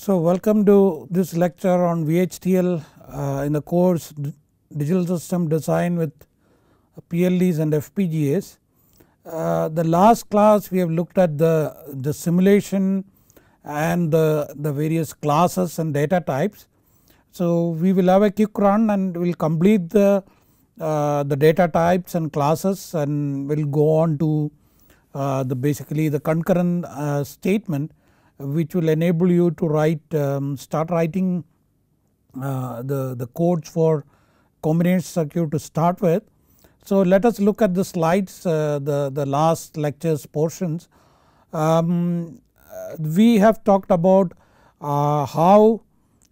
So welcome to this lecture on VHDL in the course Digital System Design with PLDs and FPGAs. The last class we have looked at the simulation and the various classes and data types. So we will have a quick run and we will complete the data types and classes, and we will go on to basically the concurrent statement, which will enable you to start writing the codes for combination circuit to start with. So let us look at the slides, the last lectures portions. We have talked about how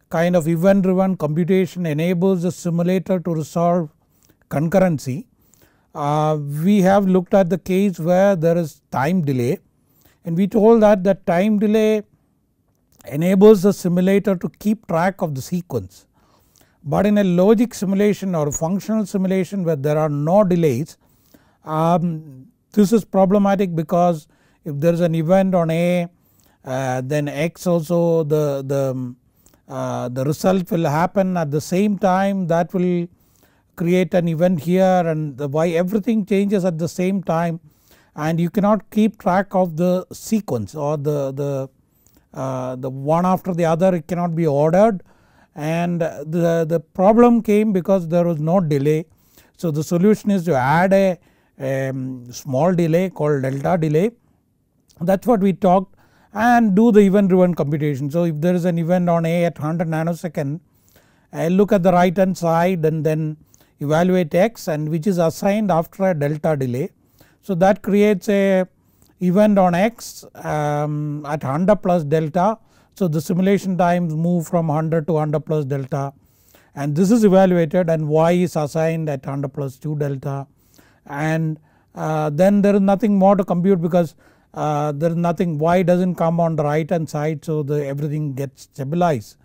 kind of event driven computation enables the simulator to resolve concurrency. We have looked at the case where there is time delay, and we told that the time delay enables the simulator to keep track of the sequence. But in a logic simulation or a functional simulation where there are no delays, this is problematic, because if there is an event on A, then X also the result will happen at the same time. That will create an event here, and the Y, everything changes at the same time, and you cannot keep track of the sequence or the one after the other. It cannot be ordered, and the problem came because there was no delay. So the solution is to add a small delay called delta delay. That is what we talked, and do the event driven computation. So if there is an event on A at 100 nanosecond, look at the right hand side and then evaluate X, and which is assigned after a delta delay. So that creates a event on X at 100 plus delta. So the simulation times move from 100 to 100 plus delta, and this is evaluated, and Y is assigned at 100 plus 2 delta, and then there is nothing more to compute, because there is nothing, Y does not come on the right hand side, so everything gets stabilized,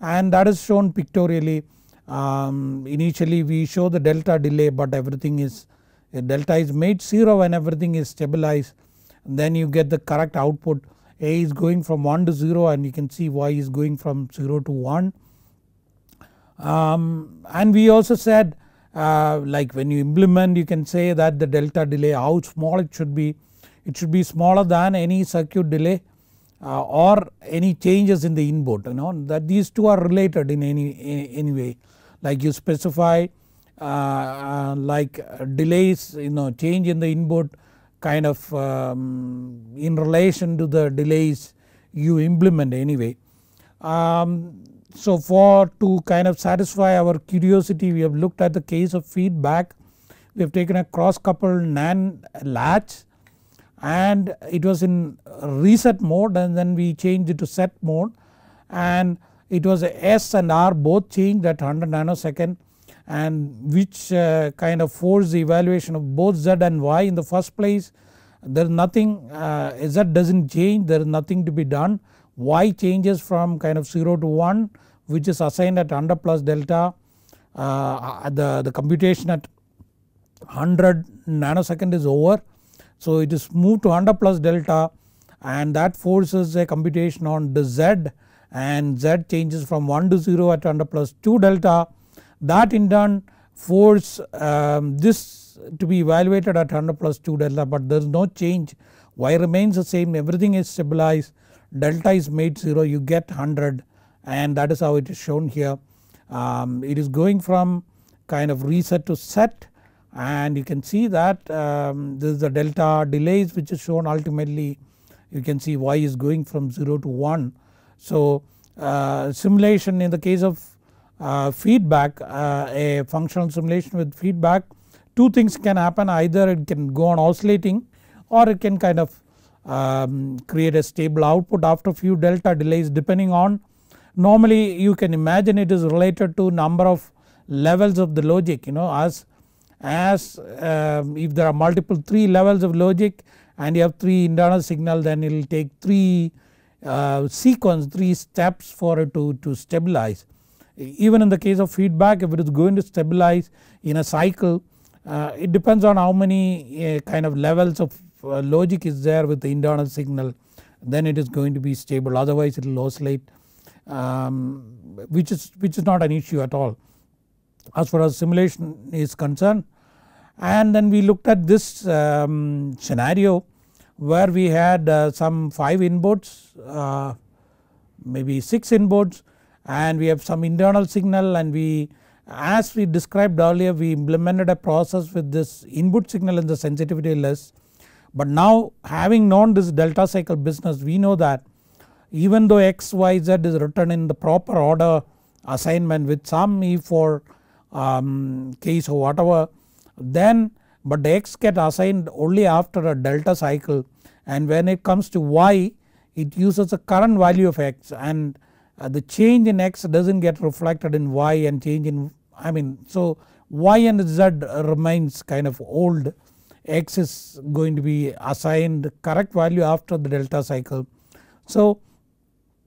and that is shown pictorially. Initially we show the delta delay, but everything is delta is made 0 when everything is stabilized. Then you get the correct output. A is going from 1 to 0, and you can see Y is going from 0 to 1. And we also said like when you implement, you can say that the delta delay, how small it should be. It should be smaller than any circuit delay or any changes in the input, that these two are related in any way. Like you specify like delays, change in the input kind of in relation to the delays you implement anyway. So to kind of satisfy our curiosity, we have looked at the case of feedback. We have taken a cross coupled NAND latch, and it was in reset mode, and then we changed it to set mode, and it was S and R both changed at 100 nanosecond, and which kind of forced the evaluation of both Z and Y. In the first place, there is nothing, Z does not change, there is nothing to be done. Y changes from kind of 0 to 1, which is assigned at 100 plus delta. The computation at 100 nanosecond is over, so it is moved to 100 plus delta, and that forces a computation on the Z, and Z changes from 1 to 0 at 100 plus 2 delta. That in turn force this to be evaluated at 100 plus 2 delta, but there is no change. Y remains the same, everything is stabilized, delta is made 0, you get 100, and that is how it is shown here. It is going from kind of reset to set, and you can see that this is the delta delays which is shown. Ultimately you can see Y is going from 0 to 1. So simulation in the case of feedback, a functional simulation with feedback, two things can happen. Either it can go on oscillating, or it can kind of create a stable output after few delta delays, depending on, normally you can imagine it is related to number of levels of the logic, as if there are multiple 3 levels of logic and you have 3 internal signal, then it will take 3 steps for it to stabilize. Even in the case of feedback, if it is going to stabilize in a cycle, it depends on how many kind of levels of logic is there with the internal signal, then it is going to be stable, otherwise it will oscillate. which is not an issue at all as far as simulation is concerned. And then we looked at this scenario where we had some 5 inputs, maybe 6 inputs, and we have some internal signal, and we, as we described earlier, we implemented a process with this input signal in the sensitivity list. But now, having known this delta cycle business, we know that even though x, y, z is written in the proper order assignment with some E4 case or whatever, then but the x get assigned only after a delta cycle, and when it comes to y it uses the current value of x, and the change in x does not get reflected in y, and change in so y and z remains kind of old, x is going to be assigned correct value after the delta cycle. So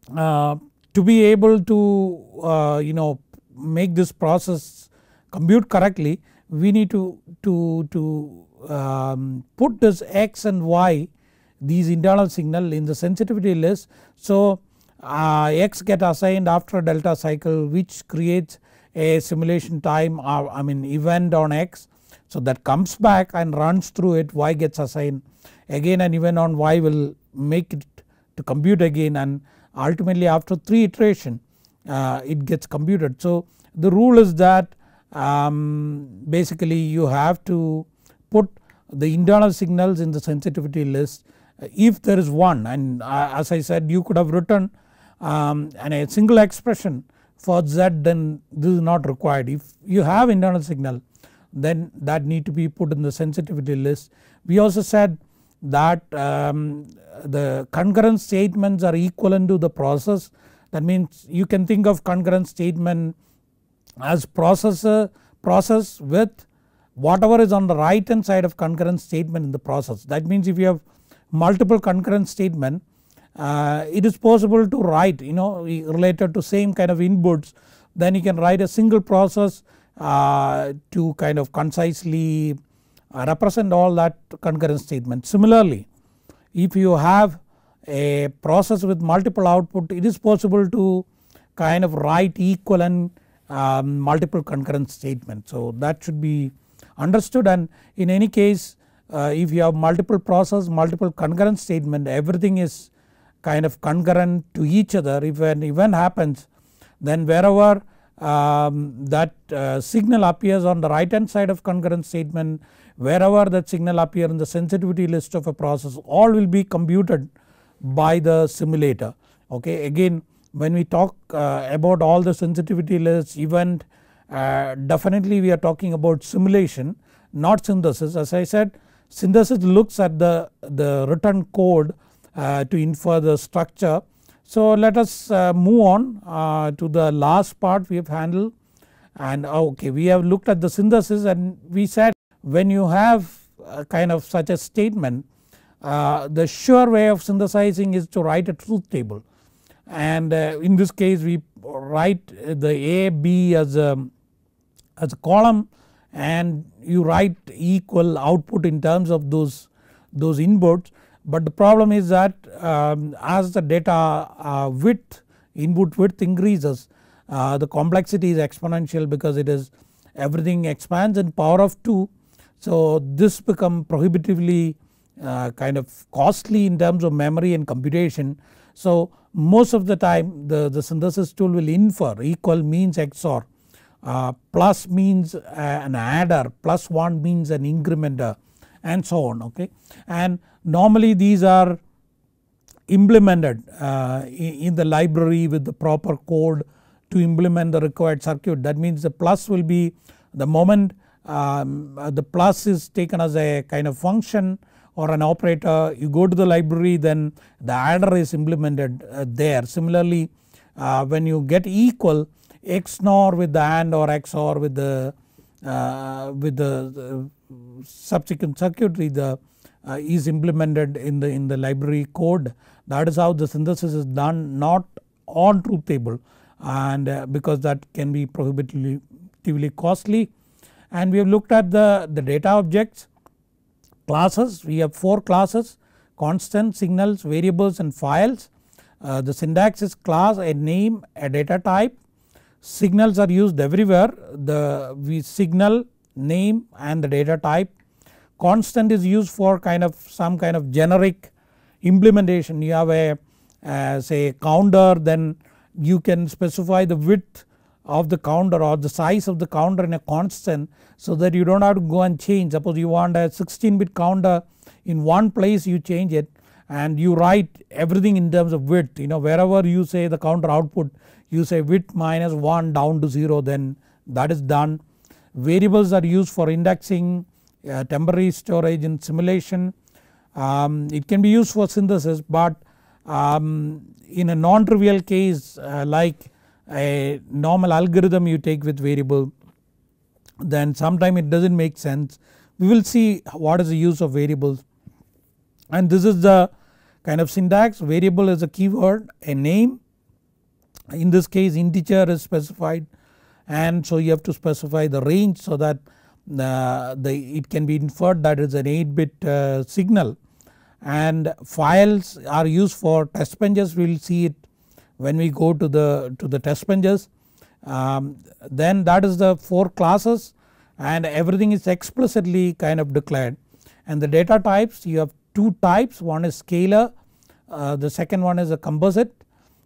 to be able to make this process compute correctly, we need to put this x and y, these internal signal, in the sensitivity list. So x get assigned after a delta cycle, which creates a simulation time event on x, so that comes back and runs through it, y gets assigned again, an event on y will make it to compute again, and ultimately after 3 iteration it gets computed. So the rule is that basically you have to put the internal signals in the sensitivity list if there is one, and as I said, you could have written a single expression for z, then this is not required. If you have internal signal, then that need to be put in the sensitivity list. We also said that the concurrent statements are equivalent to the process. That means you can think of concurrent statement as process with whatever is on the right hand side of concurrent statement in the process. That means if you have multiple concurrent statement, it is possible to write related to same kind of inputs, then you can write a single process to kind of concisely represent all that concurrent statement. Similarly, if you have a process with multiple output, it is possible to kind of write equivalent multiple concurrent statements. So that should be understood, and in any case if you have multiple process, multiple concurrent statement, everything is kind of concurrent to each other. If an event happens, then wherever that signal appears on the right hand side of concurrent statement, wherever that signal appear in the sensitivity list of a process, all will be computed by the simulator. Okay, again when we talk about all the sensitivity lists, event, definitely we are talking about simulation, not synthesis. As I said, synthesis looks at the written code to infer the structure. So let us move on to the last part we have handled, and okay, we have looked at the synthesis, and we said when you have kind of such a statement, the sure way of synthesizing is to write a truth table, and in this case we write the A, B as a column, and you write equal output in terms of those inputs. But the problem is that as the data width, input width increases, the complexity is exponential, because it is everything expands in power of 2. So this become prohibitively kind of costly in terms of memory and computation. So most of the time the synthesis tool will infer equal means XOR, plus means an adder, plus 1 means an incrementer, and so on. Okay, and normally these are implemented in the library with the proper code to implement the required circuit. That means the plus will be the moment the plus is taken as a kind of function or an operator, you go to the library, then the adder is implemented there. Similarly, when you get equal, XNOR with the AND or XOR with the subsequent circuitry is implemented in the library code. That is how the synthesis is done, not on truth table, and because that can be prohibitively costly. And we have looked at the data objects, classes. We have 4 classes: constant, signals, variables, and files. The syntax is class, a name, a data type. Signals are used everywhere, the signal, name and the data type. Constant is used for some kind of generic implementation. You have a say counter, then you can specify the width of the counter or the size of the counter in a constant, so that you don't have to go and change. Suppose you want a 16-bit counter in one place, you change it and you write everything in terms of width. Wherever you say the counter output, you say width minus 1 down to 0, then that is done. Variables are used for indexing, temporary storage in simulation. It can be used for synthesis, but in a non-trivial case like a normal algorithm you take with variable, then sometime it doesn't make sense. We will see what is the use of variables, and this is the kind of syntax. Variable is a keyword, a name, in this case integer is specified, and so you have to specify the range so that it can be inferred that is an 8-bit signal. And files are used for test benches, we will see it when we go to the test benches. Then that is the 4 classes, and everything is explicitly kind of declared. And the data types, you have 2 types, one is scalar, the second one is a composite.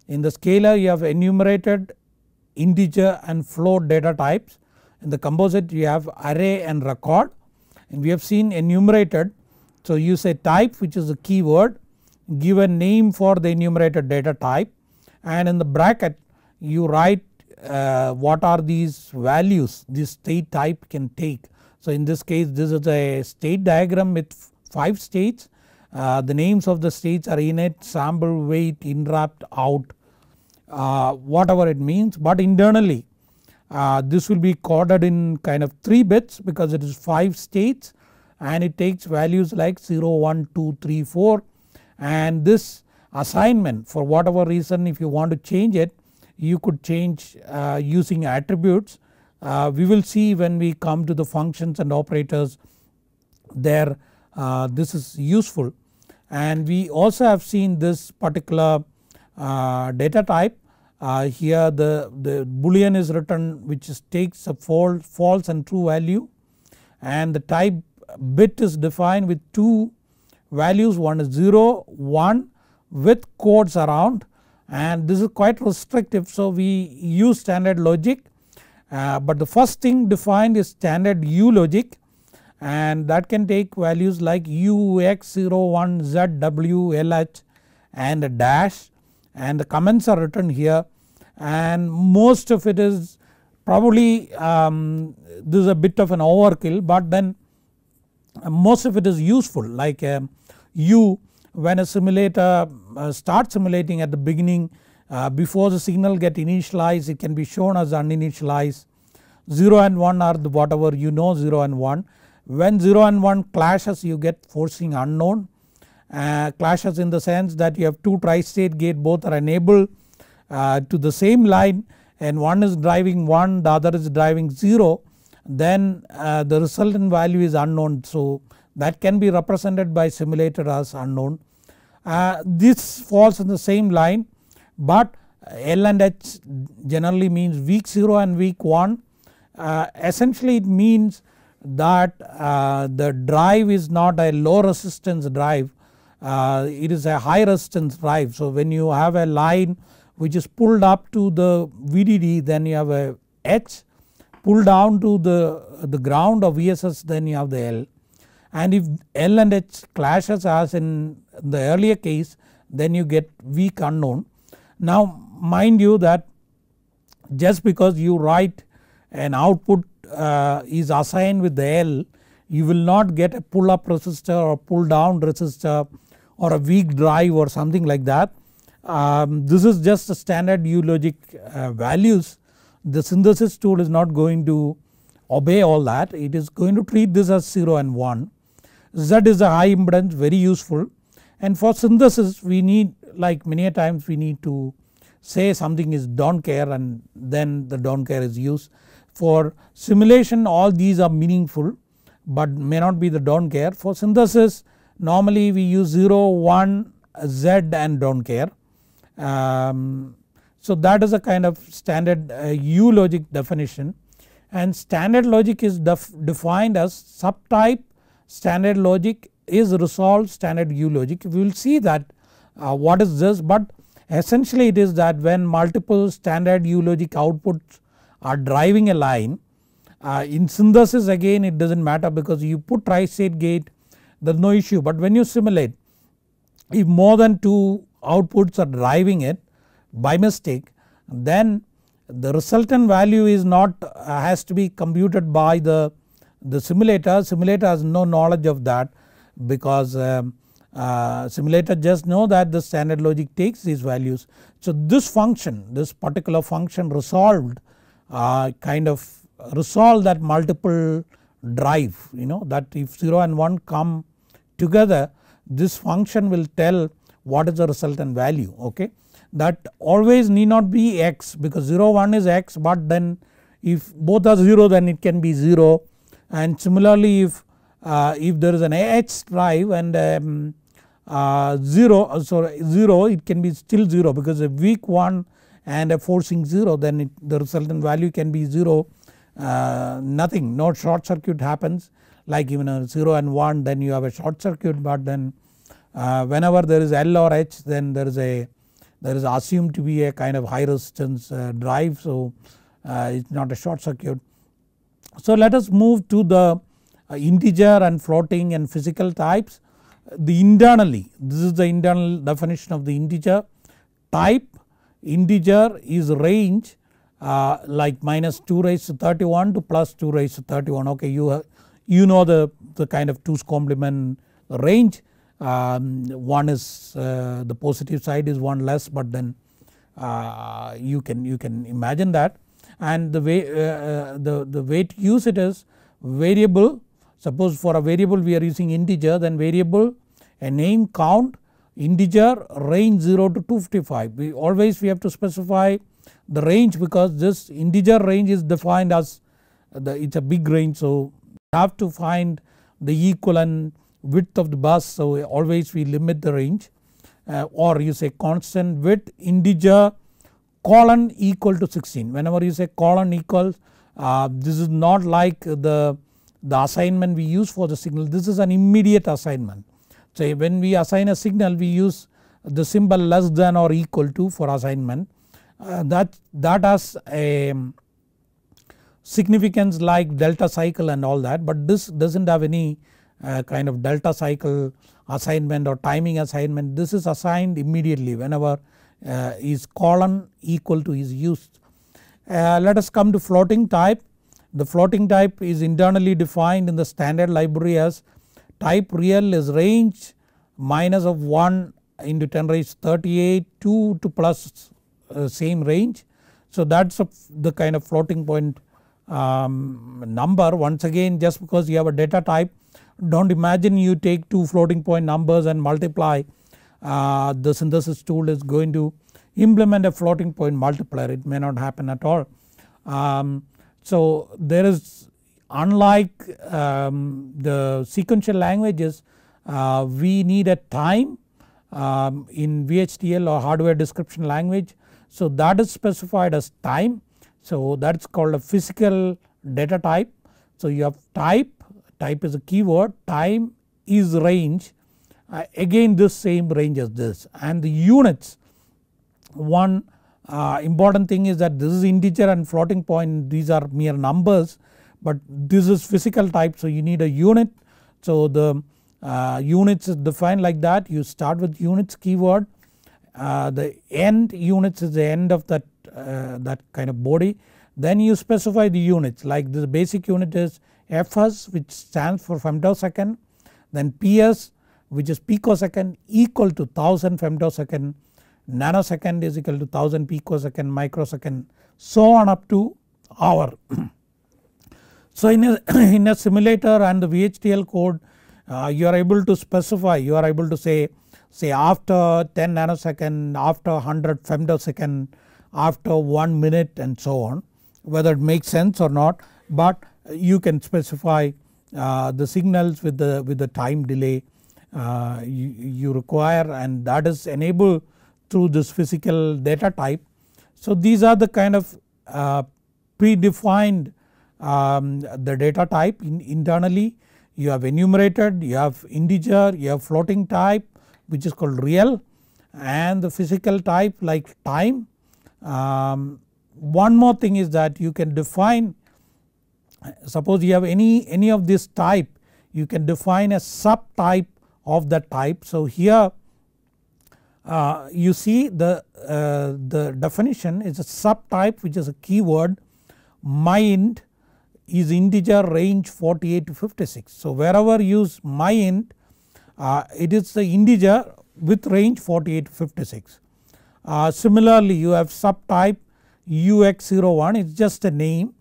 In the scalar you have enumerated, integer and float data types. In the composite you have array and record, and we have seen enumerated. So you say type, which is a keyword, give a name for the enumerated data type, and in the bracket you write what are these values this state type can take. So in this case this is a state diagram with 5 states. The names of the states are init, sample, wait, interrupt, out, whatever it means, but internally this will be coded in kind of 3 bits because it is 5 states, and it takes values like 0, 1, 2, 3, 4, and this assignment, for whatever reason if you want to change it, you could change using attributes. We will see when we come to the functions and operators there, this is useful. And we also have seen this particular data type. Here the boolean is written which takes a false and true value, and the type bit is defined with 2 values, one is 0, 1 with quotes around, and this is quite restrictive, so we use standard logic, but the first thing defined is standard U logic, and that can take values like U, X, 0, 1, Z, W, LH and a dash, and the comments are written here, and most of it is probably this is a bit of an overkill, but then most of it is useful, like U, when a simulator starts simulating at the beginning, before the signal get initialized it can be shown as uninitialized. 0 and 1 are the whatever 0 and 1. When 0 and 1 clashes you get forcing unknown, clashes in the sense that you have 2 tri-state gate, both are enabled to the same line, and one is driving 1, the other is driving 0, then the resultant value is unknown, so that can be represented by simulator as unknown. This falls in the same line, but L and H generally means weak 0 and weak 1. Essentially it means that the drive is not a low resistance drive, it is a high resistance drive. So when you have a line which is pulled up to the VDD, then you have a H, pulled down to the ground of VSS, then you have the L, and if L and H clashes as in the earlier case, then you get weak unknown. Now mind you that just because you write an output is assigned with the L, you will not get a pull up resistor or pull down resistor or a weak drive or something like that. This is just a standard U logic values. The synthesis tool is not going to obey all that, it is going to treat this as 0 and 1. Z is a high impedance, very useful, and for synthesis we need, like many a times we need to say something is don't care, and then the don't care is used. For simulation all these are meaningful but may not be the don't care. For synthesis normally we use 0, 1, Z and don't care, So that is a kind of standard U logic definition, and standard logic is defined as subtype standard logic is resolved standard U logic. We will see that what is this, but essentially it is that when multiple standard U logic outputs are driving a line, in synthesis again it does not matter because you put tri-state gate, there is no issue, but when you simulate, if more than 2 outputs are driving it by mistake, then the resultant value is not has to be computed by the simulator. Simulator has no knowledge of that because simulator just know that the standard logic takes these values. So this function, this particular function resolved kind of resolve that multiple drive, that if 0 and 1 come together, this function will tell what is the resultant value. Okay, that always need not be x because 0 1 is x, but then if both are 0 then it can be 0, and similarly if there is an H drive and 0 it can be still 0 because a weak 1 and a forcing 0, then the resultant value can be 0, nothing, no short circuit happens, like even a 0 and 1 then you have a short circuit, but then whenever there is L or H then there is assumed to be a kind of high resistance drive, so it is not a short circuit. So let us move to the integer and floating and physical types. Internally, this is the internal definition of the integer type. Integer is range like minus 2 raised to 31 to plus 2 raised to 31. Okay, you know the kind of 2's complement range. One is the positive side is 1 less, but then you can imagine that, and the way to use it is variable. Suppose for a variable we are using integer, then variable a name count integer range 0 to 255. We have to specify the range because this integer range is defined as it is a big range, so we have to find the equivalent width of the bus, so always we limit the range, or you say constant width integer colon equal to 16. Whenever you say colon equals, this is not like the assignment we use for the signal, this is an immediate assignment. So when we assign a signal we use the symbol less than or equal to for assignment, that has a significance like delta cycle and all that, but this does not have any kind of delta cycle assignment or timing assignment. This is assigned immediately whenever is colon equal to is used. Let us come to floating type. The floating type is internally defined in the standard library as type real is range minus of 1 into 10 raised to 38 2 to plus same range. So that is the kind of floating point number. Once again, just because you have a data type, don't imagine you take 2 floating point numbers and multiply. The synthesis tool is going to implement a floating point multiplier, it may not happen at all. So there is, unlike the sequential languages, we need a time in VHDL or hardware description language, so that is specified as time, so that is called a physical data type. So you have type is a keyword, time is range, again this same range as this, and the units, one important thing is that this is integer and floating point, these are mere numbers, but this is physical type, so you need a unit. So the units is defined like that, you start with units keyword, the end units is the end of that kind of body, then you specify the units, like the basic unit is Fs which stands for femtosecond, then Ps which is picosecond equal to 1000 femtosecond, nanosecond is equal to 1000 picosecond, microsecond, so on up to hour. So in a simulator and the VHDL code, you are able to specify, you are able to say after 10 nanosecond, after 100 femtosecond, after 1 minute and so on, whether it makes sense or not, but you can specify the signals with the time delay you require, and that is enabled through this physical data type. So these are the kind of predefined the data type internally. You have enumerated, you have integer, you have floating type which is called real, and the physical type like time. One more thing is that you can define, suppose you have any of this type, you can define a subtype of that type. So here you see the definition is a subtype which is a keyword. myInt is integer range 48 to 56. So wherever you use myInt it is the integer with range 48 to 56. Similarly you have subtype ux01, it is just a name,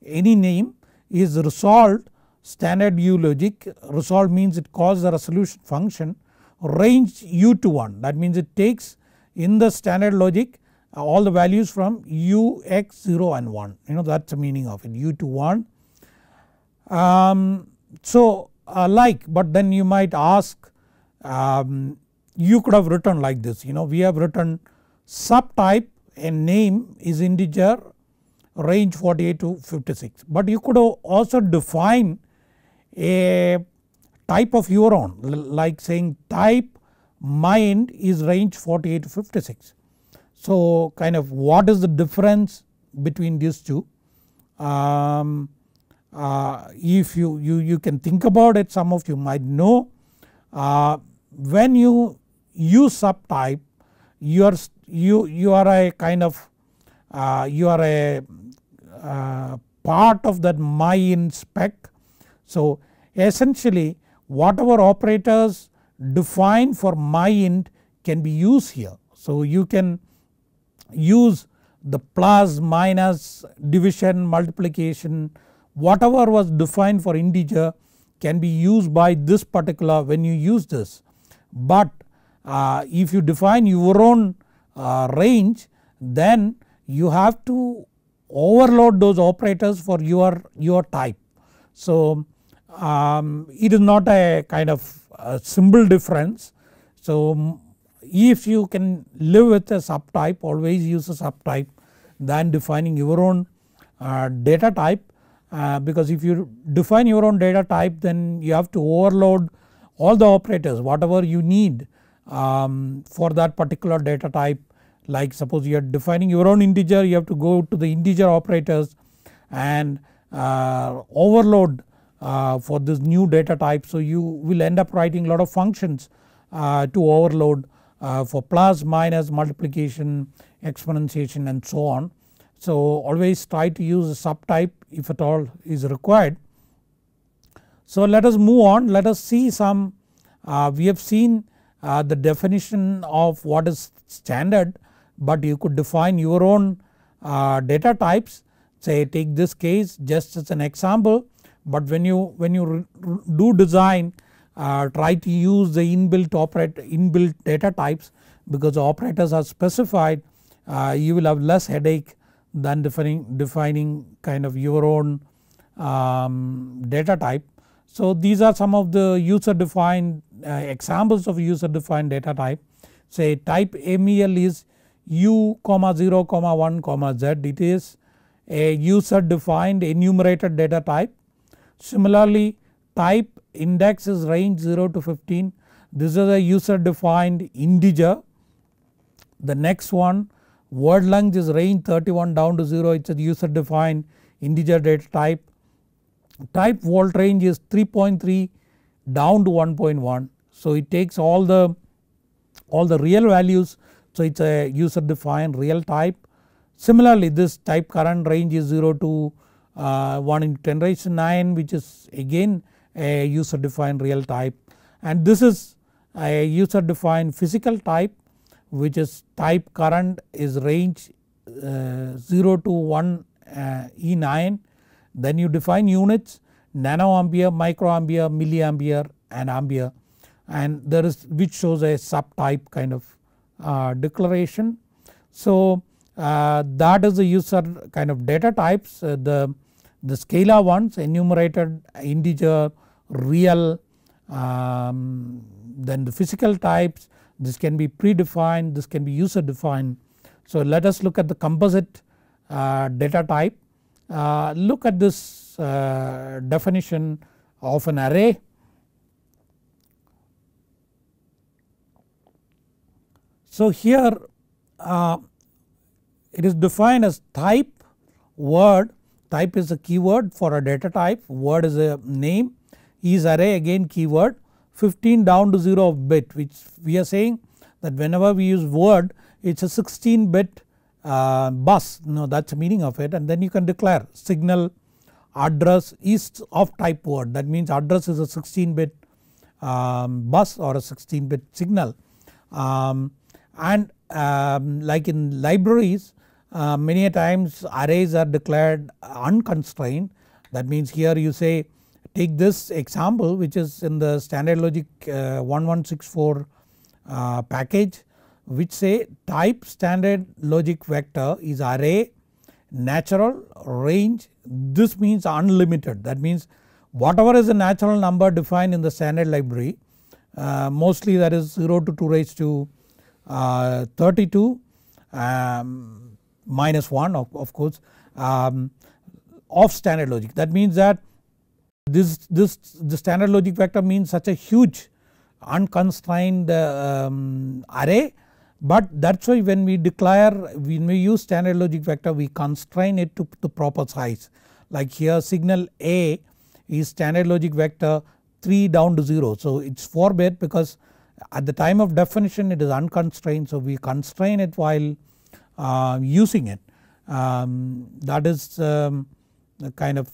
any name is resolved standard U logic. Resolve means it calls the resolution function. Range u to 1, that means it takes in the standard logic all the values from ux 0 and 1, that is the meaning of it, u to 1. So but then you might ask, you could have written like this, we have written subtype and name is integer range 48 to 56, but you could also define a type of your own, like saying type myInt is range 48 to 56. So kind of what is the difference between these two? If you can think about it, some of you might know, when you use subtype you are a kind of you are a part of that myInt spec. So essentially whatever operators defined for myInt can be used here. So you can use the plus, minus, division, multiplication, whatever was defined for integer can be used by this particular when you use this. But if you define your own range, then you have to overload those operators for your type. So it is not a kind of symbol difference. So if you can live with a subtype, always use a subtype than defining your own data type, because if you define your own data type then you have to overload all the operators whatever you need for that particular data type. Like suppose you are defining your own integer, you have to go to the integer operators and overload for this new data type. So you will end up writing a lot of functions to overload for plus, minus, multiplication, exponentiation and so on. So always try to use a subtype if at all is required. So let us move on, let us see some, we have seen the definition of what is standard, but you could define your own data types. Say take this case just as an example, but when you do design try to use the inbuilt data types, because the operators are specified, you will have less headache than defining kind of your own data type. So these are some of the user defined examples of user defined data type. Say type MEL is u, 0, 1, z, it is a user defined enumerated data type. Similarly type index is range 0 to 15, this is a user defined integer. The next one word length is range 31 down to 0, it is a user defined integer data type. Type volt range is 3.3 down to 1.1, so it takes all the real values, so it is a user defined real type. Similarly this type current range is 0 to 1 into 10 raised to 9, which is again a user defined real type, and this is a user defined physical type, which is type current is range 0 to 1 E9. Then you define units nanoampere, microampere, milliampere and ampere, and there is which shows a subtype kind of declaration. So that is the user kind of data types, the scalar ones enumerated, integer, real, then the physical types, this can be predefined, this can be user defined. So let us look at the composite data type. Look at this definition of an array. So here it is defined as type word. Type is a keyword for a data type, word is a name, is array again keyword, 15 down to 0 of bit, which we are saying that whenever we use word it is a 16-bit bus, that is the meaning of it. And then you can declare signal address is of type word, that means address is a 16-bit bus or a 16-bit signal. And like in libraries, many a times arrays are declared unconstrained. That means here you say, take this example which is in the standard logic 1164 package, which say type standard logic vector is array natural range. This means unlimited, that means whatever is a natural number defined in the standard library, mostly that is 0 to 2 raised to 32 minus 1 of course of standard logic. That means that the standard logic vector means such a huge unconstrained array, but that is why when we declare, when we use standard logic vector we constrain it to the proper size. Like here signal A is standard logic vector 3 down to 0, so it is 4 bit because at the time of definition it is unconstrained, so we constrain it while using it. That is a kind of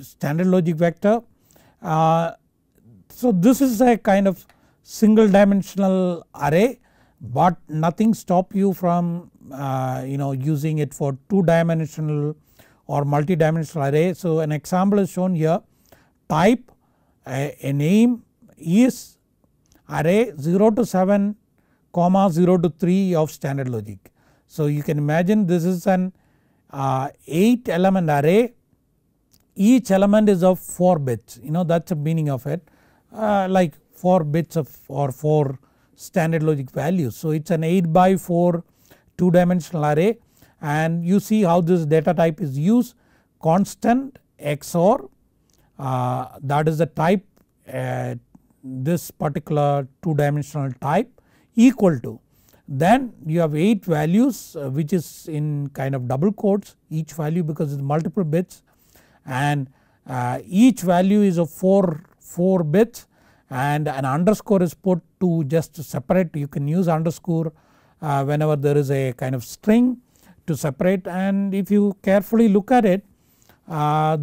standard logic vector. So this is a kind of single dimensional array, but nothing stop you from using it for 2-dimensional or multi-dimensional array. So an example is shown here, type a name is array 0 to 7 comma 0 to 3 of standard logic. So you can imagine this is an 8 element array, each element is of 4 bits, that is the meaning of it, like 4 bits of or 4 standard logic values. So it is an 8 by 4 2-dimensional array, and you see how this data type is used, constant XOR, that is the type this particular 2-dimensional type equal to, then you have 8 values which is in kind of double quotes, each value because it is multiple bits, and each value is of 4 bits, and an underscore is put to just separate. You can use underscore whenever there is a kind of string to separate, and if you carefully look at it,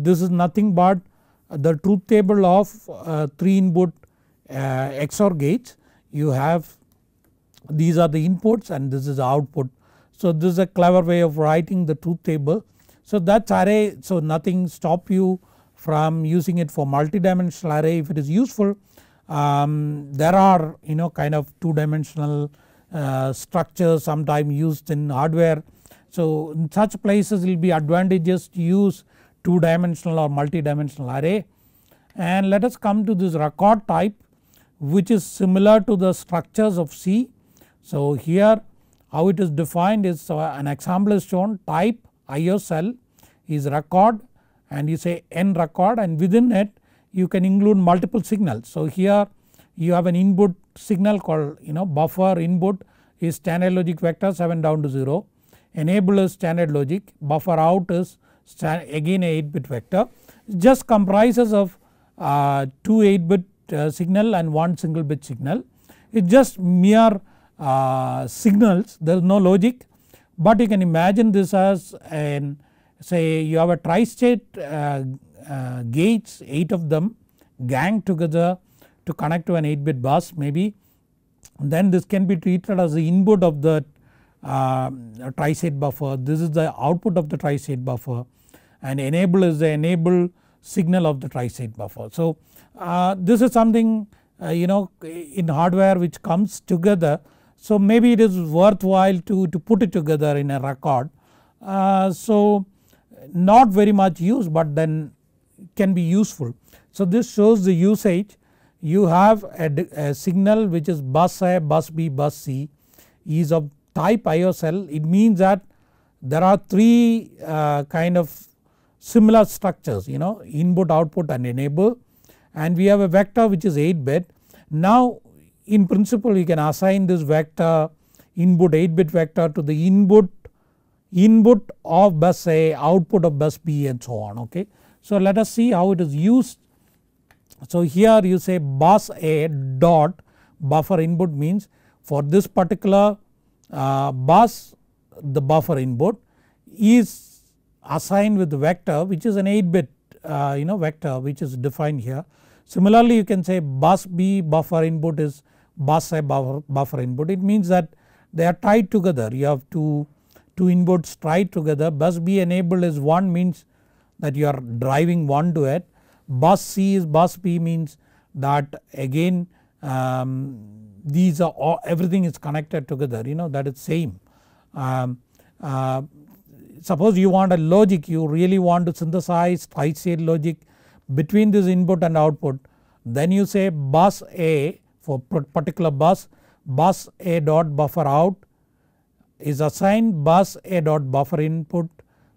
this is nothing but the truth table of 3 input XOR gates. You have, these are the inputs and this is the output. So this is a clever way of writing the truth table. So that's array, so nothing stop you from using it for multi-dimensional array if it is useful. There are kind of 2-dimensional structures sometimes used in hardware. So in such places it will be advantageous to use 2-dimensional or multi-dimensional array. And let us come to this record type, which is similar to the structures of C. So here how it is defined is an example is shown, type IOCell is record, and you say n record, and within it you can include multiple signals. So here you have an input signal called buffer input is standard logic vector 7 down to 0, enable is standard logic, buffer out is again a 8-bit vector. It just comprises of 2 8-bit signal and 1 single bit signal. It just mere signals, there is no logic, but you can imagine this as an, say you have a tri-state gates, 8 of them ganged together to connect to an 8-bit bus maybe, then this can be treated as the input of the tri-state buffer, this is the output of the tri-state buffer, and enable is the enable signal of the tri-state buffer. So this is something in hardware which comes together, so maybe it is worthwhile to put it together in a record. So not very much use, but then can be useful. So this shows the usage. you have a signal which is bus A, bus B, bus C is of type IOCell. It means that there are 3 kind of similar structures, input, output and enable, and we have a vector which is 8 bit. Now in principle you can assign this vector input 8 bit vector to the input of bus A, output of bus B and so on. Okay. So let us see how it is used. So here you say bus A dot buffer input means for this particular bus the buffer input is assigned with the vector which is an 8 bit vector which is defined here. Similarly you can say bus B buffer input is bus A buffer input. It means that they are tied together, you have two inputs tied together. Bus B enabled is 1 means that you are driving 1 to it. Bus C is bus B means that again these are all, everything is connected together, that is same. Suppose you want a logic, you really want to synthesize tri-state logic between this input and output, then you say bus A for particular bus A dot buffer out is assigned bus A dot buffer input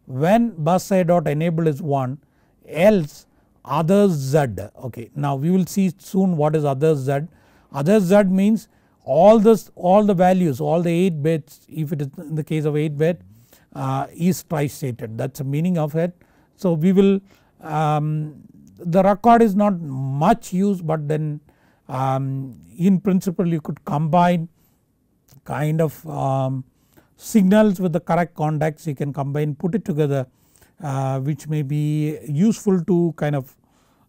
when bus A dot enable is 1 else other Z. Okay. Now we will see soon what is other Z. Other Z means all the values, all the 8 bits, if it is in the case of 8 bit is tri-stated, that is the meaning of it. So we will the record is not much used, but then in principle you could combine kind of signals with the correct context, you can combine, put it together, which may be useful to kind of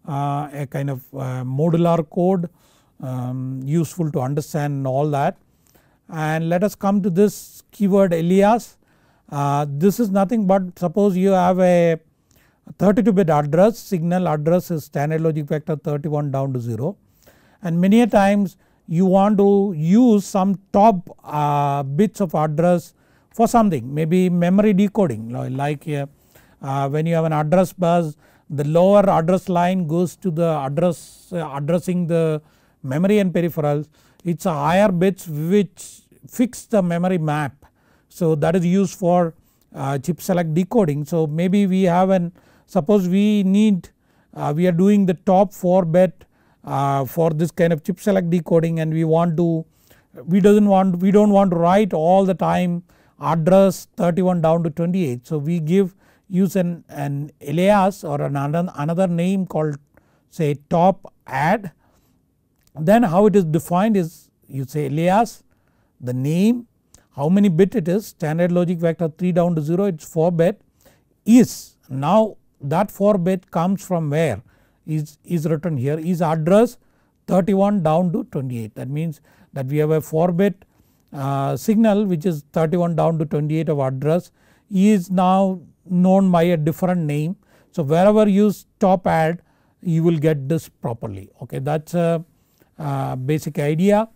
a kind of modular code, useful to understand all that. And let us come to this keyword alias. This is nothing but suppose you have a 32 bit address, signal address is standard logic vector 31 down to 0, and many a times you want to use some top bits of address for something, maybe memory decoding, like when you have an address bus, the lower address line goes to the addressing the memory and peripherals, it is a higher bits which fix the memory map. So that is used for chip select decoding. So maybe we have an, suppose we need we are doing the top 4 bit for this kind of chip select decoding, and we don't want to write all the time address 31 down to 28. So we use an alias or another name called say top add. Then how it is defined is you say alias, the name, how many bit it is, standard logic vector 3 down to 0, it is 4 bit, is, now that 4 bit comes from where is written here, is address 31 down to 28. That means that we have a 4 bit signal which is 31 down to 28 of address is now known by a different name. So wherever you stop add you will get this properly. Okay, that is a basic idea.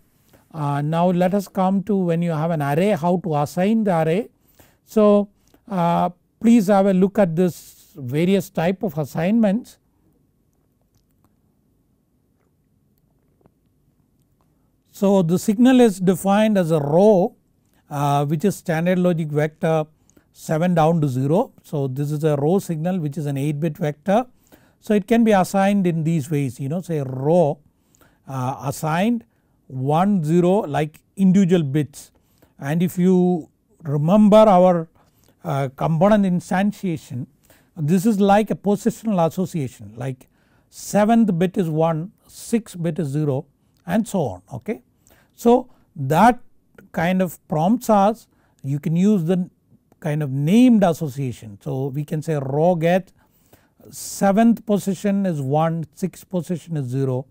Now let us come to when you have an array, how to assign the array. So please have a look at this various type of assignments. So the signal is defined as a row which is standard logic vector 7 down to 0. So this is a row signal which is an 8 bit vector. So it can be assigned in these ways, say row assigned 1 0 like individual bits, and if you remember our component instantiation, this is like a positional association, like 7th bit is 1, 6th bit is 0 and so on. Okay. So that kind of prompts us, you can use the kind of named association. So we can say row get 7th position is 1, 6th position is 0,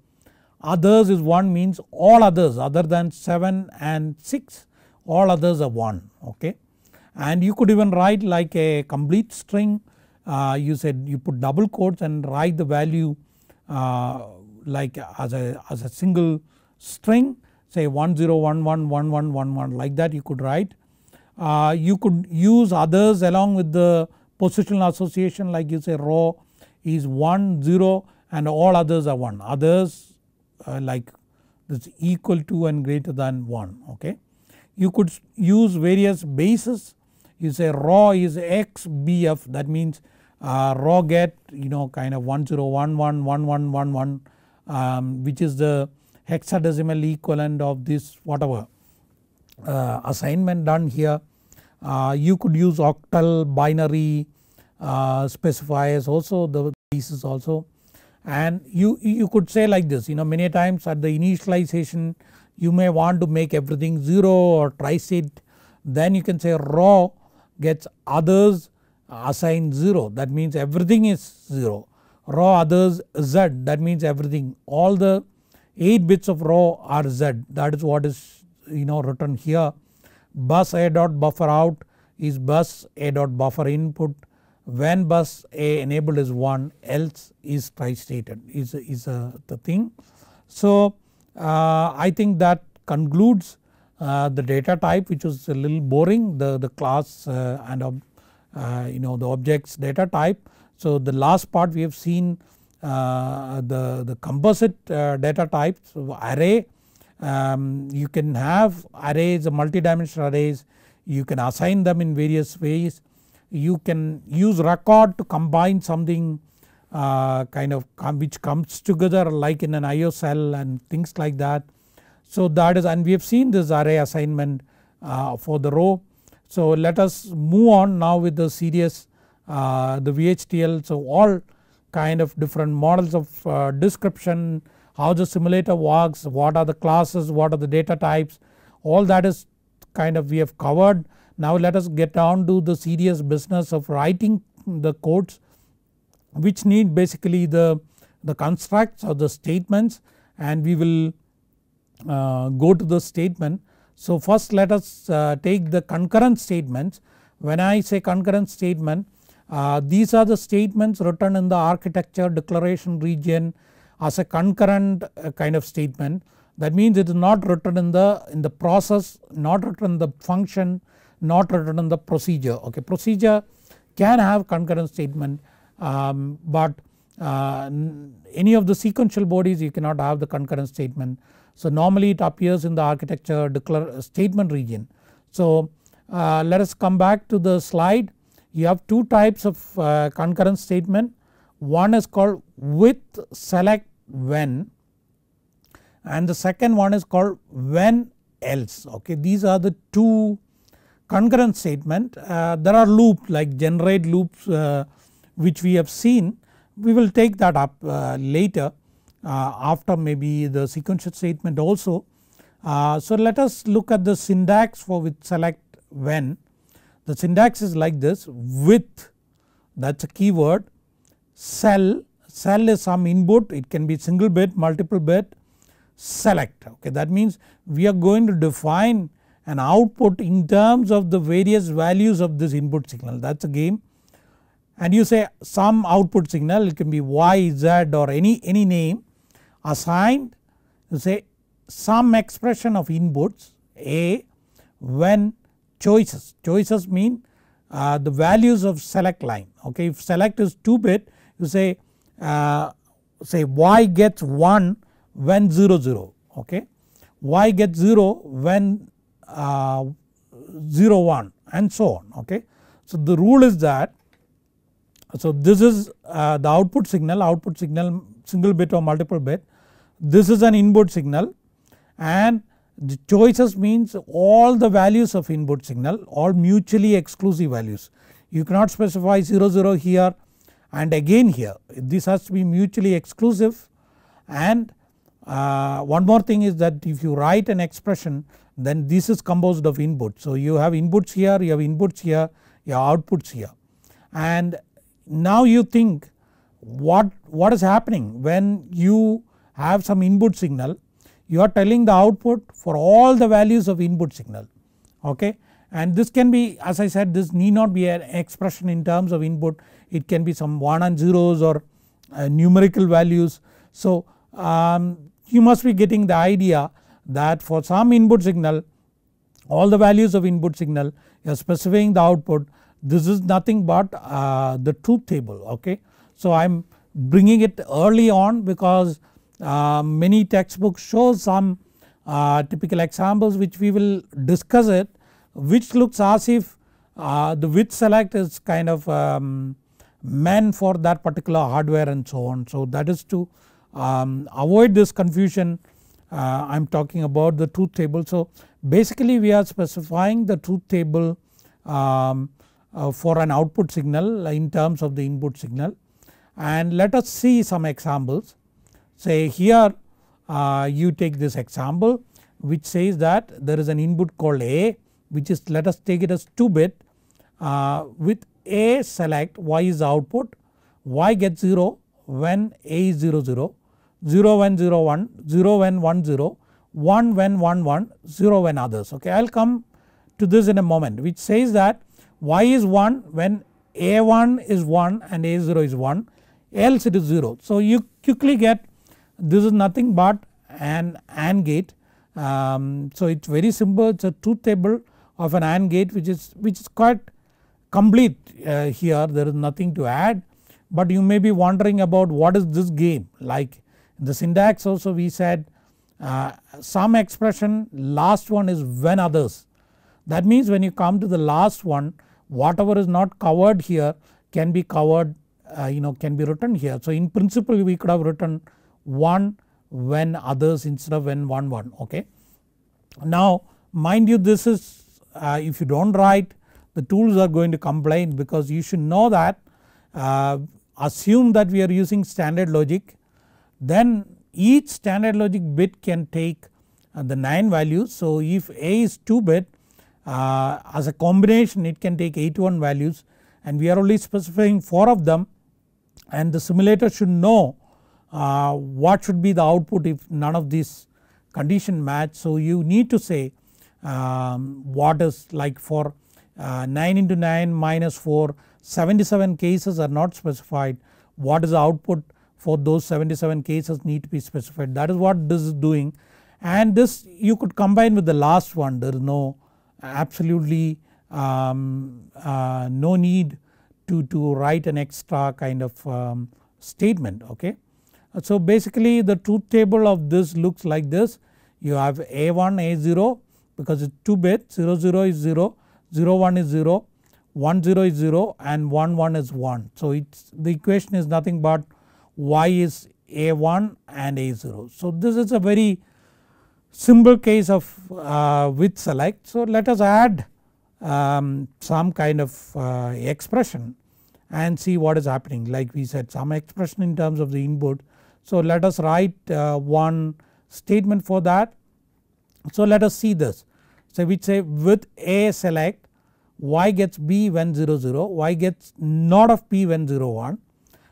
others is 1 means all others other than 7 and 6, all others are 1. Okay. And you could even write like a complete string, you said you put double quotes and write the value like as a single string, say 10111111 like that you could write. You could use others along with the positional association, like you say row is 1 0 and all others are 1, others like this equal to and greater than 1. Okay. You could use various bases. You say raw is XBF, that means raw get kind of 10111111 which is the hexadecimal equivalent of this whatever assignment done here. You could use octal binary specifiers also, the bases also, and you could say like this, many times at the initialization you may want to make everything 0 or tri-state, then you can say raw gets others assigned 0, that means everything is 0. Raw others Z, that means everything, all the 8 bits of raw are Z, that is what is written here. Bus A dot buffer out is bus A dot buffer input, when bus A enabled is 1 else is tri-stated is the thing. So I think that concludes the data type, which was a little boring, the class and the objects data type. So the last part we have seen the composite data types, array. You can have arrays, multi-dimensional arrays, you can assign them in various ways. You can use record to combine something which comes together like in an IO cell and things like that. So that is, and we have seen this array assignment for the row. So let us move on now with the series the VHDL. So all kind of different models of description, how the simulator works, what are the classes, what are the data types, all that is kind of we have covered. Now let us get down to the serious business of writing the codes which need basically the constructs or the statements, and we will go to the statement. So first let us take the concurrent statements. When I say concurrent statement, these are the statements written in the architecture declaration region as a concurrent kind of statement. That means it is not written in the process, not written in the function, not written in the procedure. Okay, procedure can have concurrent statement, but any of the sequential bodies you cannot have the concurrent statement. So normally it appears in the architecture statement region. So let us come back to the slide. You have two types of concurrent statement. One is called with select when, and the second one is called when else. Okay, these are the two concurrent statement. There are loops like generate loops which we have seen. We will take that up later after maybe the sequential statement also. So let us look at the syntax for with select when. The syntax is like this: with, that is a keyword, cell is some input, it can be single bit, multiple bit, select. Okay, that means we are going to define an output in terms of the various values of this input signal, that is a game. And you say some output signal, it can be Y, Z or any name assigned, you say some expression of inputs A when choices. Choices mean the values of select line. Okay, if select is 2 bit, you say Y gets 1 when 0 0. Okay, Y gets 0 when 0 1 and so on. Okay, so the rule is that, so this is the output signal single bit or multiple bit. This is an input signal, and the choices means all the values of input signal, all mutually exclusive values. You cannot specify 0 0 here and again here, this has to be mutually exclusive. And one more thing is that if you write an expression, then this is composed of inputs. So you have inputs here, you have inputs here, you have outputs here. And now you think what is happening when you have some input signal, you are telling the output for all the values of input signal. Okay, and this can be, as I said, this need not be an expression in terms of input, it can be some 1 and zeros or numerical values. So you must be getting the idea that for some input signal, all the values of input signal, you are specifying the output. This is nothing but the truth table. Okay, so I am bringing it early on because Many textbooks show some typical examples which we will discuss it, which looks as if the with select is kind of meant for that particular hardware and so on. So that is to avoid this confusion. I am talking about the truth table. So basically we are specifying the truth table for an output signal in terms of the input signal, and let us see some examples. Say here you take this example which says that there is an input called A, which is, let us take it as 2 bit, with A select Y is the output, Y gets 0 when A is 0 0, 0 when 0 1, 0 when 1 0, 1 when 1 1, 0 when others. Okay, I will come to this in a moment, which says that Y is 1 when A1 is 1 and A0 is 1, else it is 0. So you quickly get this is nothing but an AND gate. So it is very simple, it is a truth table of an AND gate which is quite complete here, there is nothing to add. But you may be wondering about what is this game, like in the syntax also we said some expression, last one is when others. That means when you come to the last one, whatever is not covered here can be covered, can be written here. So in principle we could have written 1 when others instead of when 1 1. Okay. Now mind you, this is if you do not write, the tools are going to complain, because you should know that assume that we are using standard logic, then each standard logic bit can take the 9 values. So if A is 2 bit, as a combination it can take 81 values, and we are only specifying 4 of them, and the simulator should know what should be the output if none of these condition match. So you need to say what is, like for 9 into 9 minus 4, 77 cases are not specified, what is the output for those 77 cases need to be specified. That is what this is doing, and this you could combine with the last one. There is no absolutely no need to write an extra kind of statement. Okay. So basically the truth table of this looks like this. You have A1 A0 because it is 2 bit, 0 0 is 0, 0 1 is 0, 1 0 is 0 and 1 1 is 1. So the equation is nothing but Y is A1 and A0. So this is a very simple case of with select. So let us add some kind of expression and see what is happening. Like we said, some expression in terms of the input. So let us write one statement for that. So let us see this. So we say with A select, Y gets B when 0 0, Y gets not of P when 0 1,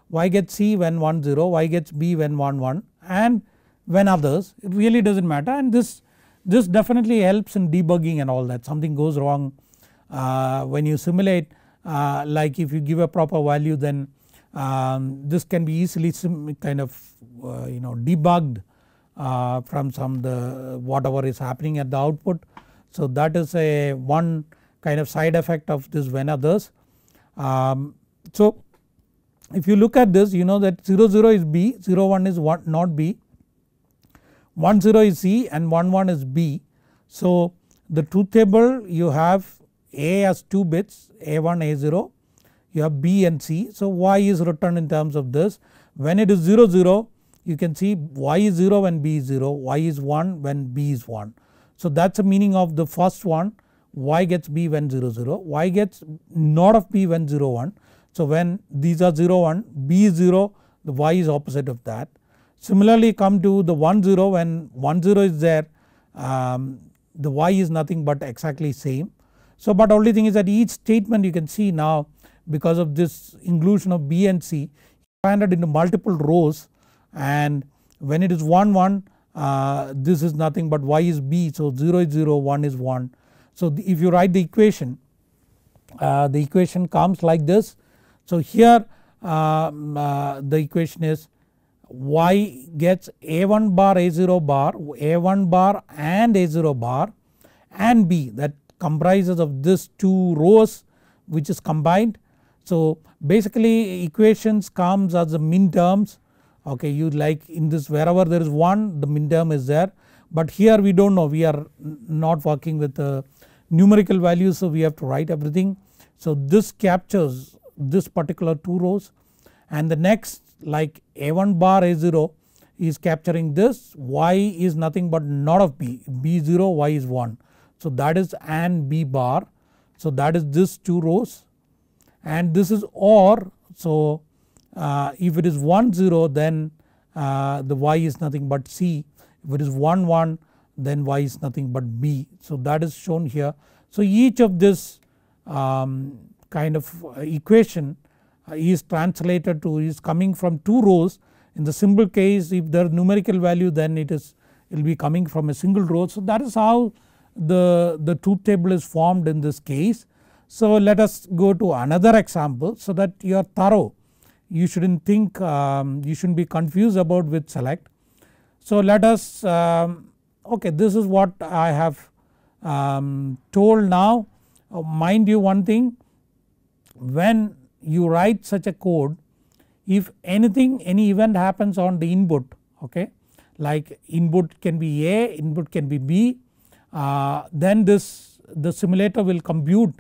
Y gets C when 1 0, Y gets B when 1 1, and when others, it really does not matter. And this definitely helps in debugging and all that. Something goes wrong when you simulate, like if you give a proper value, then this can be easily kind of debugged from whatever is happening at the output. So that is a one kind of side effect of this when others. So if you look at this, you know that 0 0 is B, 0 1 is not B, 1 0 is C and 1 1 is B. So the truth table, you have A as 2 bits, A1 A0, you have B and C. So Y is written in terms of this. When it is 0 0, you can see Y is 0 when B is 0, Y is 1 when B is 1. So that is the meaning of the first one. Y gets B when 0 0, Y gets not of B when 0 1. So when these are 0 1, B is 0, the Y is opposite of that. Similarly come to the 1 0, when 1 0 is there, the Y is nothing but exactly same. So but only thing is that each statement you can see now, because of this inclusion of B and C, expanded into multiple rows, and when it is 1 1, this is nothing but Y is B, so 0 is 0, 1 is 1. So if you write the equation comes like this. So here the equation is Y gets A1 bar A0 bar, A1 bar and A0 bar and B, that comprises of this 2 rows which is combined. So basically equations comes as the min terms Okay, you like in this wherever there is 1 the minterm is there, but here we don't know, we are not working with the numerical values, so we have to write everything. So this captures this particular 2 rows, and the next like A1 bar A0 is capturing this, y is nothing but not of b, b0 y is 1. So that is and b bar, so that is this 2 rows, and this is OR. So if it is 1 0 then the y is nothing but c, if it is 1 1 then y is nothing but b. So that is shown here. So each of this kind of equation is translated to, is coming from 2 rows. In the simple case, if there is numerical value, then it will be coming from a single row. So that is how the truth table is formed in this case. So let us go to another example so that you are thorough. You shouldn't think, you shouldn't be confused about with select. So let us, okay, this is what I have told now. Mind you one thing, when you write such a code, if anything, any event happens on the input, okay, like input can be A, input can be B, then the simulator will compute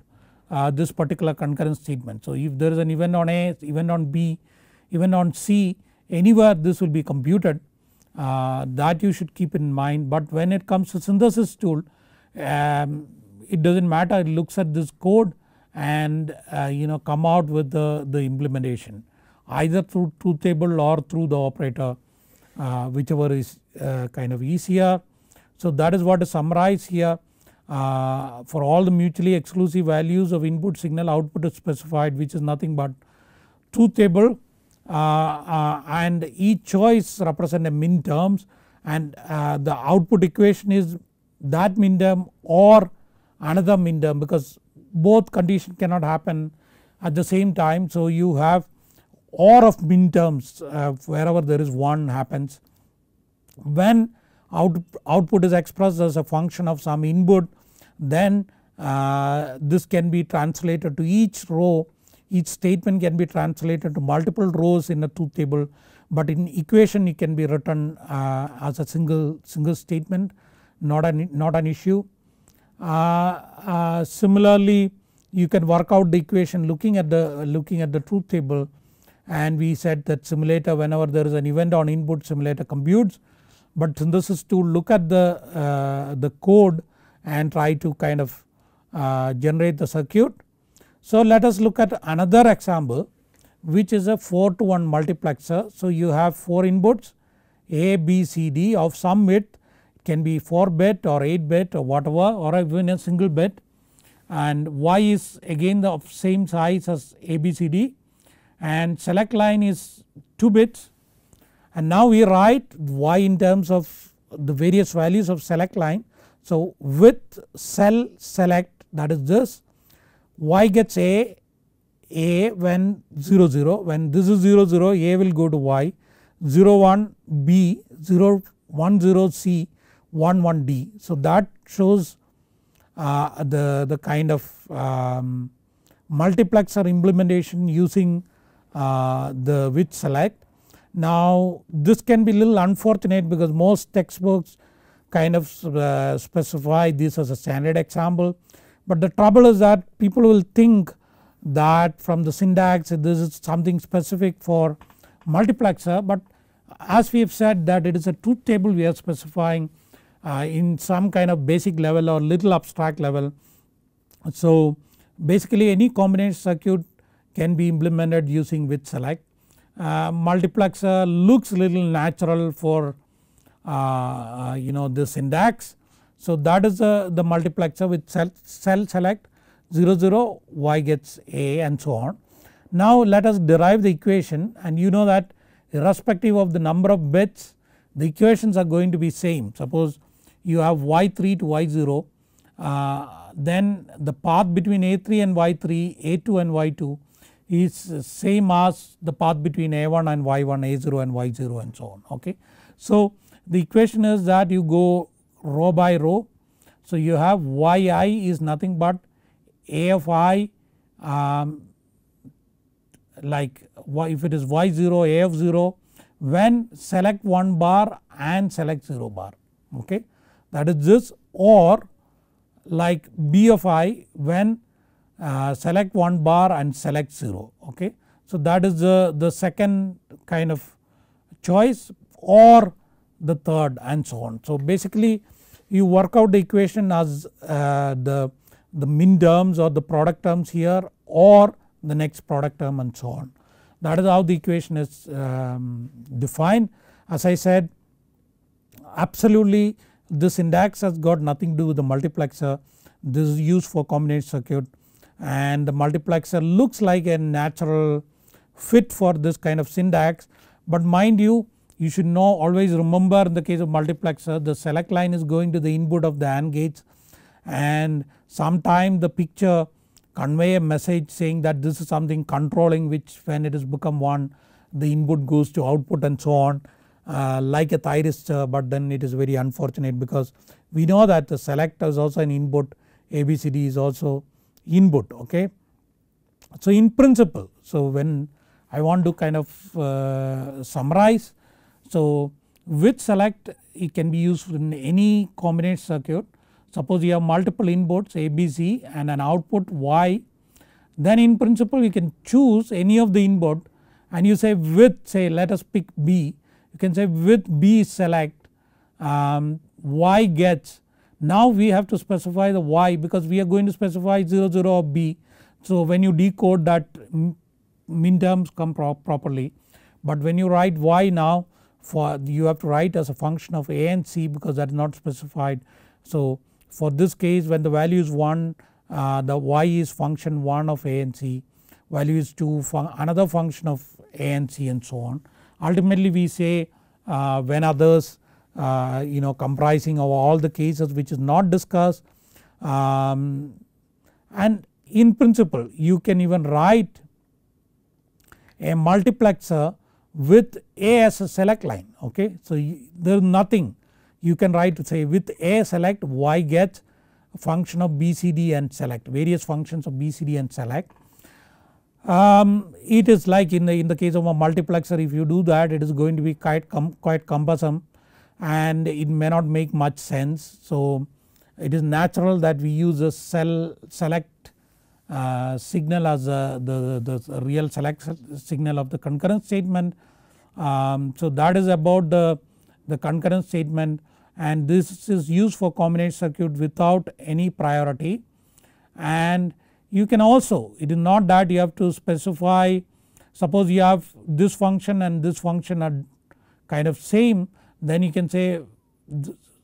this particular concurrence statement. So if there is an event on A, event on B, event on C, anywhere this will be computed, that you should keep in mind. But when it comes to synthesis tool, it does not matter, it looks at this code and come out with the implementation either through truth table or through the operator, whichever is kind of easier. So that is what is summarized here. For all the mutually exclusive values of input signal, output is specified, which is nothing but truth table, and each choice represent a min terms, and the output equation is that min term or another min term, because both condition cannot happen at the same time. So you have OR of min terms wherever there is 1 happens. When output is expressed as a function of some input, then this can be translated to each row, each statement can be translated to multiple rows in a truth table, but in equation it can be written as a single statement, not an issue. Similarly, you can work out the equation looking at the truth table, and we said that simulator, whenever there is an event on input, simulator computes, but synthesis tool look at the code and try to kind of generate the circuit. So let us look at another example, which is a 4 to 1 multiplexer. So you have 4 inputs A, B, C, D of some width, it can be 4 bit or 8 bit or whatever, or even a single bit, and Y is again the same size as A, B, C, D, and select line is 2 bits, and now we write Y in terms of the various values of select line. So with cell select, that is this, Y gets A when 0 0, when this is 0 0 A will go to Y, 0 1 B, 0 1 0 C, 1 1 D. So that shows the kind of multiplexer implementation using the with select. Now this can be little unfortunate because most textbooks kind of specify this as a standard example, but the trouble is that people will think that from the syntax this is something specific for multiplexer, but as we have said that it is a truth table we are specifying in some kind of basic level or little abstract level. So basically any combination circuit can be implemented using with select. Multiplexer looks little natural for the syntax. So that is the multiplexer with cell select 0 0 Y gets A and so on. Now let us derive the equation, and you know that irrespective of the number of bits the equations are going to be same. Suppose you have Y3 to Y0, then the path between A3 and Y3, A2 and Y2 is same as the path between A1 and Y1, A0 and Y0 and so on. Okay. So the equation is that you go row by row. So you have Yi is nothing but A of I, like if it is Y0 A of 0, when select 1 bar and select 0 bar, okay. That is this, or like B of I when select 1 bar and select 0, okay. So that is the second kind of choice, or the third, and so on. So basically you work out the equation as the min terms or the product terms here, or the next product term, and so on. That is how the equation is defined. As I said, absolutely this syntax has got nothing to do with the multiplexer. This is used for combination circuit, and the multiplexer looks like a natural fit for this kind of syntax. But mind you should know, always remember, in the case of multiplexer the select line is going to the input of the AND gates, and sometime the picture convey a message saying that this is something controlling, which when it has become 1 the input goes to output, and so on, like a thyristor. But then it is very unfortunate because we know that the select is also an input, ABCD is also input, okay. So in principle, so when I want to kind of summarize, so with select it can be used in any combination circuit. Suppose you have multiple inputs ABC and an output Y, then in principle you can choose any of the input and you say with, say let us pick B, you can say with B select Y gets. Now we have to specify the Y because we are going to specify 0 0 of B. So when you decode that min terms come properly, but when you write Y now, for you have to write as a function of A and C because that is not specified. So for this case when the value is 1, the Y is function 1 of A and C, value is 2 another function of A and C, and so on. Ultimately we say when others comprising of all the cases which is not discussed, and in principle you can even write a multiplexer with A as a select line, okay. So there is nothing you can write to say with A select Y gets a function of BCD and select, various functions of BCD and select. It is like in the case of a multiplexer, if you do that it is going to be quite cumbersome and it may not make much sense. So it is natural that we use a select signal as the real select signal of the concurrent statement. So that is about the concurrent statement, and this is used for combination circuit without any priority. And you can also, it is not that you have to specify, suppose you have this function and this function are kind of same, then you can say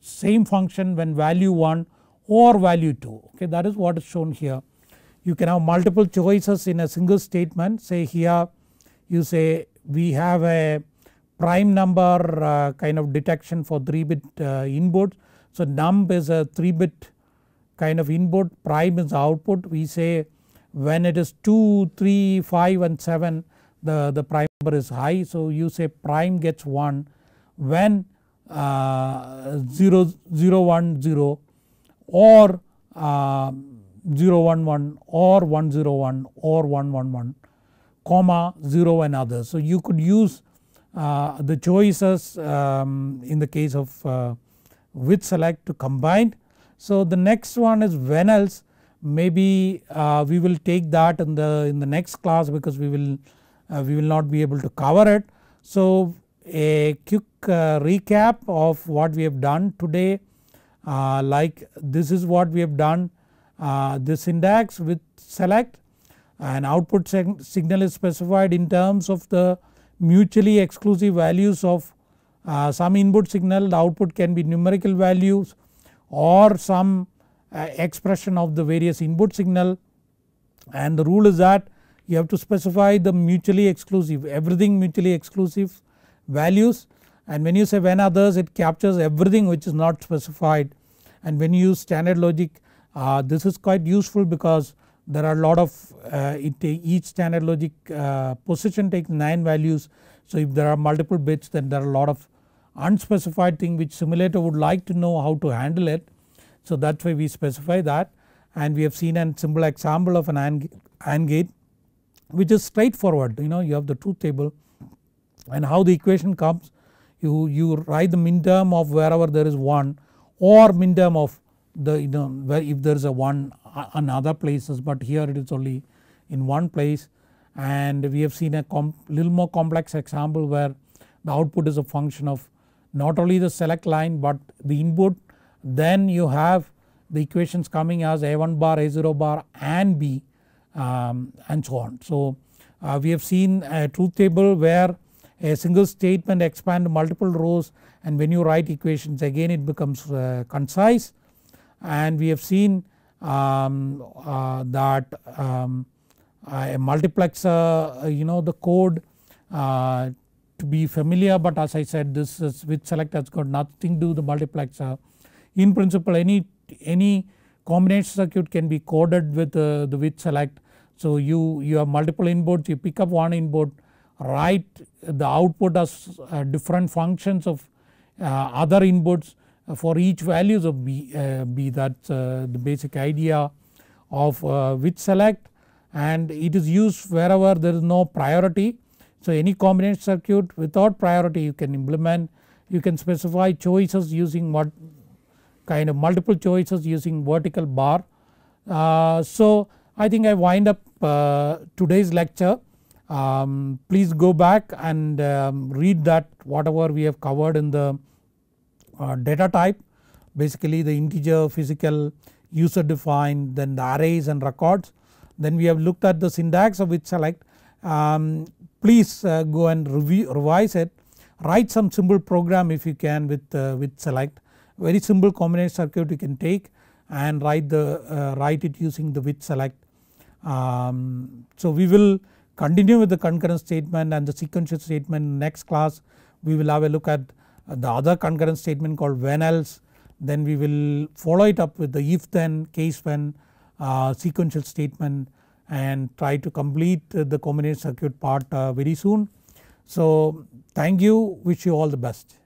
same function when value 1 or value 2, okay. That is what is shown here. You can have multiple choices in a single statement. Say here you say we have a prime number kind of detection for 3-bit input. So num is a 3-bit kind of input, prime is output. We say when it is 2, 3, 5 and 7 the prime number is high. So you say prime gets 1 when 0 0 1 0 or 0 1 1 or 1 0 1 or 1 1 1 comma 0 and others. So you could use the choices in the case of with select to combine. So the next one is when else, maybe we will take that in the next class because we will not be able to cover it. So a quick recap of what we have done today, like this is what we have done. The syntax with select, and output signal is specified in terms of the mutually exclusive values of some input signal. The output can be numerical values or some expression of the various input signal, and the rule is that you have to specify the mutually exclusive, everything mutually exclusive values, and when you say when others it captures everything which is not specified. And when you use standard logic, this is quite useful because there are a lot of each standard logic position takes 9 values. So if there are multiple bits, then there are a lot of unspecified thing which simulator would like to know how to handle it. So that's why we specify that, and we have seen a simple example of an AND gate which is straightforward. You have the truth table and how the equation comes, you write the minterm of wherever there is 1 or minterm of the where if there is a 1 on other places, but here it is only in one place. And we have seen a little more complex example where the output is a function of not only the select line but the input. Then you have the equations coming as A1 bar, A0 bar and B and so on. So we have seen a truth table where a single statement expands multiple rows, and when you write equations again it becomes concise. And we have seen that a multiplexer, the code to be familiar, but as I said, this is with select has got nothing to do with the multiplexer. In principle any combination circuit can be coded with the with select. So you have multiple inputs, you pick up one input, write the output as different functions of other inputs for each values of B. That's the basic idea of with select, and it is used wherever there is no priority. So any combination circuit without priority you can implement. You can specify choices using what kind of multiple choices using vertical bar. So I think I wind up today's lecture. Please go back and read that whatever we have covered in the data type, basically the integer, physical, user defined, then the arrays and records. Then we have looked at the syntax of with select. Please go and revise it, write some simple program if you can with select. Very simple combination circuit you can take and write it using the with select. So we will continue with the concurrent statement and the sequential statement in next class. We will have a look at the other concurrent statement called when else. Then we will follow it up with the if then, case when, sequential statement, and try to complete the combination circuit part very soon. So thank you, wish you all the best.